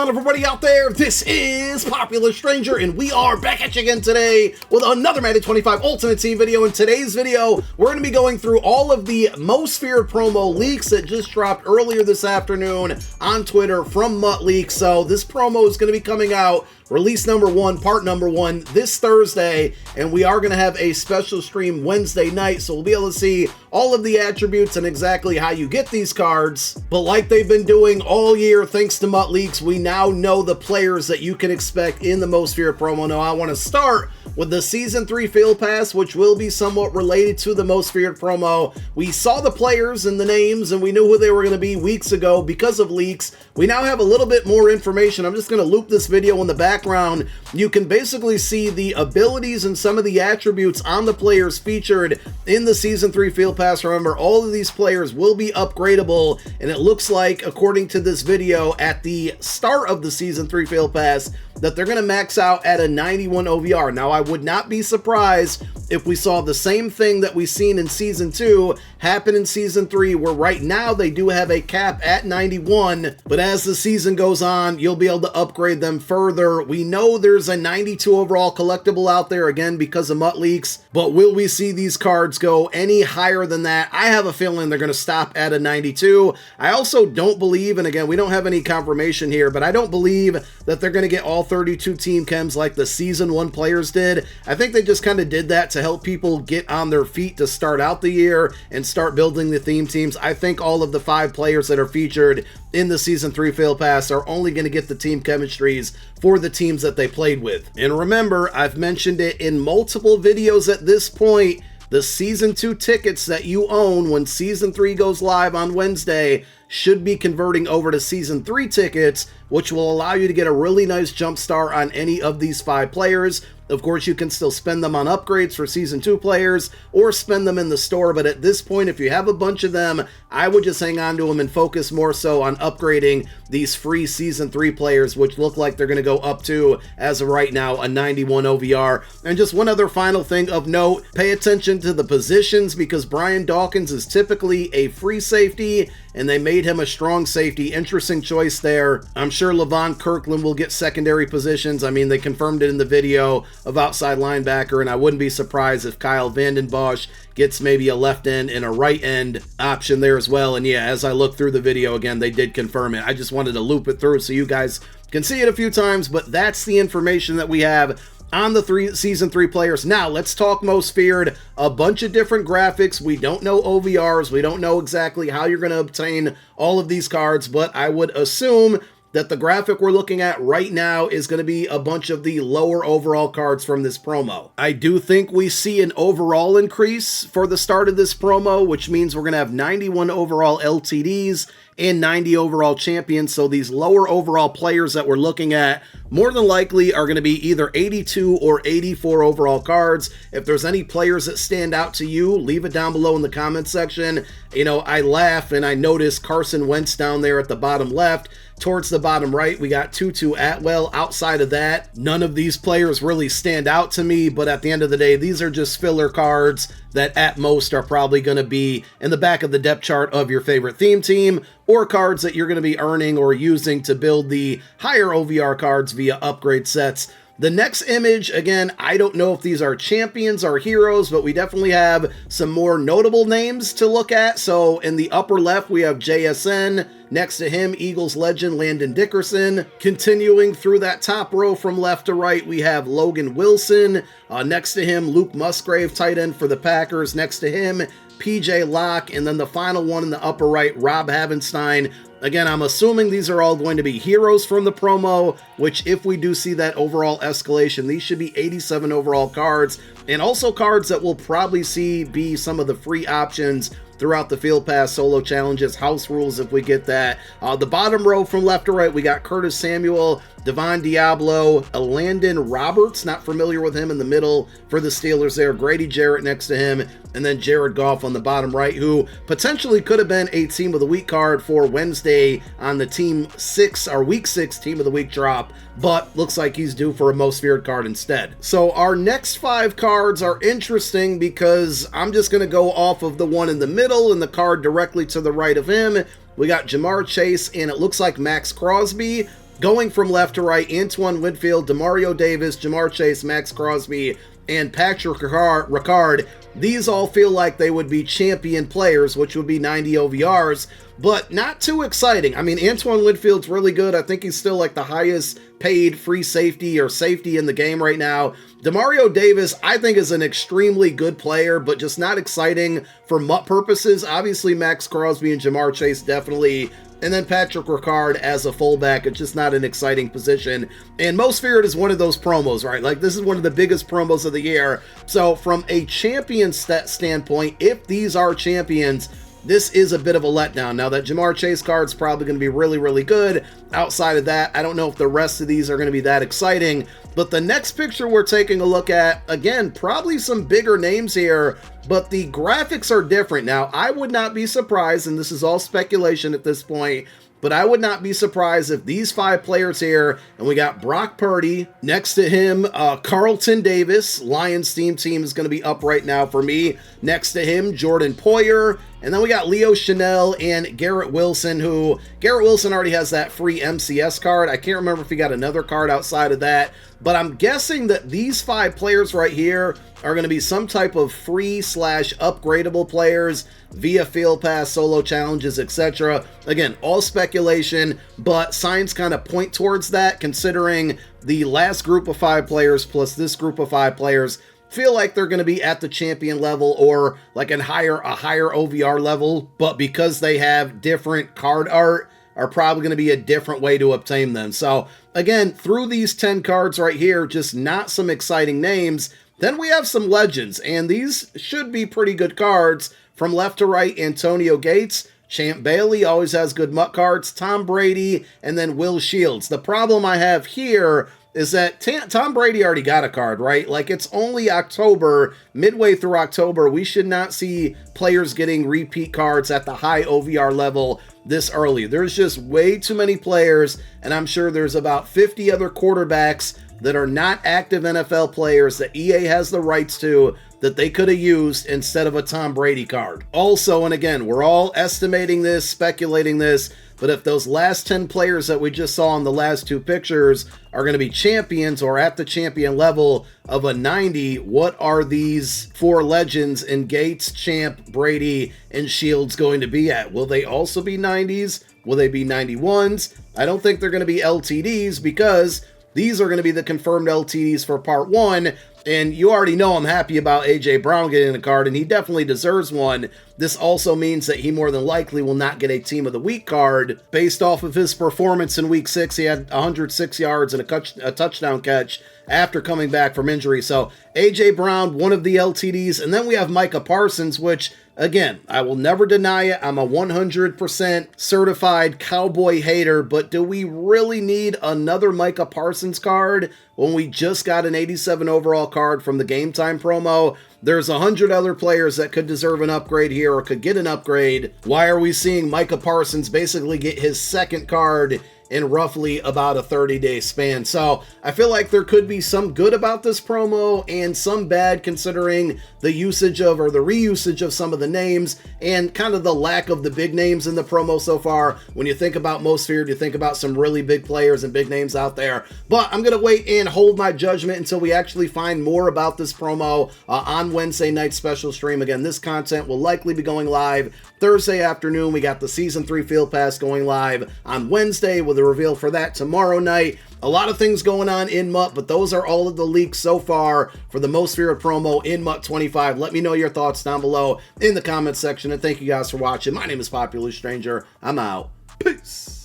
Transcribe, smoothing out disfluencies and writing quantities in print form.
on, everybody out there? This is Popular Stranger, and we are back at you again today with another Madden 25 Ultimate Team video. In today's video, we're going to be going through all of the most feared promo leaks that just dropped earlier this afternoon on Twitter from Mutt Leaks. So this promo is going to be coming out, release number 1, part number 1, this Thursday, and we are going to have a special stream Wednesday night, so we'll be able to see all of the attributes and exactly how you get these cards. But like they've been doing all year, thanks to Mutt Leaks, we now know the players that you can expect in the most feared promo. Now, I want to start with the Season 3 Field Pass, which will be somewhat related to the most feared promo. We saw the players and the names, and we knew who they were going to be weeks ago because of leaks. We now have a little bit more information. I'm just going to loop this video in the background. You can basically see the abilities and some of the attributes on the players featured in the Season 3 Field Pass. Remember, all of these players will be upgradable, and it looks like, according to this video, at the start of the Season 3 Field Pass, that they're going to max out at a 91 OVR. Now, I would not be surprised if we saw the same thing that we've seen in Season 2 happen in Season 3, where right now they do have a cap at 91, but as the season goes on, you'll be able to upgrade them further. We know there's a 92 overall collectible out there, again, because of Mutt Leaks, but will we see these cards go any higher than that? I have a feeling they're going to stop at a 92. I also don't believe, and again, we don't have any confirmation here, but I don't believe that they're going to get all 32 team chems like the Season 1 players did. I think they just kind of did that to help people get on their feet to start out the year and start building the theme teams. I think all of the 5 players that are featured in the Season 3 Field Pass are only going to get the team chemistries for the teams that they played with. And remember, I've mentioned it in multiple videos at this point, the Season 2 tickets that you own when Season 3 goes live on Wednesday should be converting over to Season 3 tickets, which will allow you to get a really nice jump start on any of these 5 players. Of course, you can still spend them on upgrades for Season 2 players or spend them in the store, but at this point, if you have a bunch of them, I would just hang on to them and focus more so on upgrading these free Season 3 players, which look like they're going to go up to, as of right now, a 91 OVR. And just one other final thing of note, pay attention to the positions, because Brian Dawkins is typically a free safety, and they made him a strong safety. Interesting choice there. I'm sure Levon Kirkland will get secondary positions. I mean, they confirmed it in the video of outside linebacker, and I wouldn't be surprised if Kyle Vanden Bosch gets maybe a left end and a right end option there as well. And yeah, as I look through the video again, they did confirm it. I just wanted to loop it through so you guys can see it a few times, but that's the information that we have on the Season 3 players. Now, let's talk most feared. A bunch of different graphics. We don't know OVRs. We don't know exactly how you're going to obtain all of these cards, but I would assume that the graphic we're looking at right now is going to be a bunch of the lower overall cards from this promo. I do think we see an overall increase for the start of this promo, which means we're going to have 91 overall LTDs and 90 overall champions. So these lower overall players that we're looking at more than likely are going to be either 82 or 84 overall cards. If there's any players that stand out to you, leave it down below in the comments section. You know, I laugh and I notice Carson Wentz down there at the bottom left. Towards the bottom right, we got Tutu Atwell. Outside of that, none of these players really stand out to me, but at the end of the day, these are just filler cards that at most are probably going to be in the back of the depth chart of your favorite theme team, or cards that you're going to be earning or using to build the higher OVR cards via upgrade sets. The next image, again, I don't know if these are champions or heroes, but we definitely have some more notable names to look at. So in the upper left, we have JSN. Next to him, Eagles legend Landon Dickerson. Continuing through that top row from left to right, we have Logan Wilson. Next to him, Luke Musgrave, tight end for the Packers. Next to him, PJ Locke. And then the final one in the upper right, Rob Havenstein. Again, I'm assuming these are all going to be heroes from the promo, which if we do see that overall escalation, these should be 87 overall cards, and also cards that we'll probably see be some of the free options throughout the Field Pass solo challenges, house rules if we get that. The bottom row from left to right, we got Curtis Samuel, Devon Diablo, Landon Roberts, not familiar with him in the middle for the Steelers there, Grady Jarrett next to him, and then Jared Goff on the bottom right, who potentially could have been a Team of the Week card for Wednesday on the Team 6, or Week 6 Team of the Week drop, but looks like he's due for a Most Feared card instead. So our next 5 cards are interesting because I'm just going to go off of the one in the middle and the card directly to the right of him. We got Jamar Chase, and it looks like Max Crosby. going from left to right, Antoine Winfield, Demario Davis, Jamar Chase, Max Crosby, and Patrick Ricard. These all feel like they would be champion players, which would be 90 OVRs, but not too exciting. I mean, Antoine Winfield's really good. I think he's still like the highest paid free safety or safety in the game right now. Demario Davis, I think, is an extremely good player, but just not exciting for MUT purposes. Obviously, Max Crosby and Jamar Chase definitely. And then Patrick Ricard as a fullback, it's just not an exciting position. And Most Feared is one of those promos, right? Like, this is one of the biggest promos of the year. So from a champion standpoint, if these are champions, this is a bit of a letdown. Now, that Jamar Chase card's probably going to be really, really good. Outside of that, I don't know if the rest of these are going to be that exciting. But the next picture we're taking a look at, again, probably some bigger names here, but the graphics are different. Now, I would not be surprised, and this is all speculation at this point, but I would not be surprised if these 5 players here, and we got Brock Purdy, next to him, Carlton Davis, Lions team is going to be up right now for me. Next to him, Jordan Poyer, and then we got Leo Chanel and Garrett Wilson, who, Garrett Wilson already has that free MCS card. I can't remember if he got another card outside of that, but I'm guessing that these 5 players right here are going to be some type of free / upgradable players via field pass, solo challenges, etc. Again, all speculation, but signs kind of point towards that, considering the last group of 5 players plus this group of 5 players feel like they're going to be at the champion level or like a higher OVR level, but because they have different card art, are probably going to be a different way to obtain them. So again, through these 10 cards right here, just not some exciting names. Then we have some legends, and these should be pretty good cards. From left to right, Antonio Gates, Champ Bailey always has good MUT cards, Tom Brady, and then Will Shields. The problem I have here is that Tom Brady already got a card, right? Like, it's only October, midway through October. We should not see players getting repeat cards at the high OVR level this early. There's just way too many players, and I'm sure there's about 50 other quarterbacks that are not active NFL players that EA has the rights to that they could have used instead of a Tom Brady card. Also, and again, we're all estimating this, speculating this, but if those last 10 players that we just saw in the last 2 pictures are going to be champions or at the champion level of a 90, what are these 4 legends in Gates, Champ, Brady, and Shields going to be at? Will they also be 90s? Will they be 91s? I don't think they're going to be LTDs, because these are going to be the confirmed LTDs for part 1, and you already know I'm happy about AJ Brown getting a card, and he definitely deserves one. This also means that he more than likely will not get a Team of the Week card. Based off of his performance in Week 6, he had 106 yards and a touchdown catch after coming back from injury. So AJ Brown, one of the LTDs, and then we have Micah Parsons, which, again, I will never deny it. I'm a 100% certified Cowboy hater, but do we really need another Micah Parsons card when we just got an 87 overall card from the Game Time promo? There's 100 other players that could deserve an upgrade here or could get an upgrade. Why are we seeing Micah Parsons basically get his second card in roughly about a 30-day span? So I feel like there could be some good about this promo and some bad, considering the usage of, or the reusage of, some of the names and kind of the lack of the big names in the promo so far. When you think about Most Feared, you think about some really big players and big names out there. But I'm going to wait and hold my judgment until we actually find more about this promo on Wednesday night special stream. Again, this content will likely be going live Thursday afternoon. We got the Season 3 Field Pass going live on Wednesday with a reveal for that tomorrow night. A lot of things going on in MUT, but those are all of the leaks so far for the Most Feared promo in MUT 25. Let me know your thoughts down below in the comments section, and thank you guys for watching. My name is Popular Stranger. I'm out. Peace.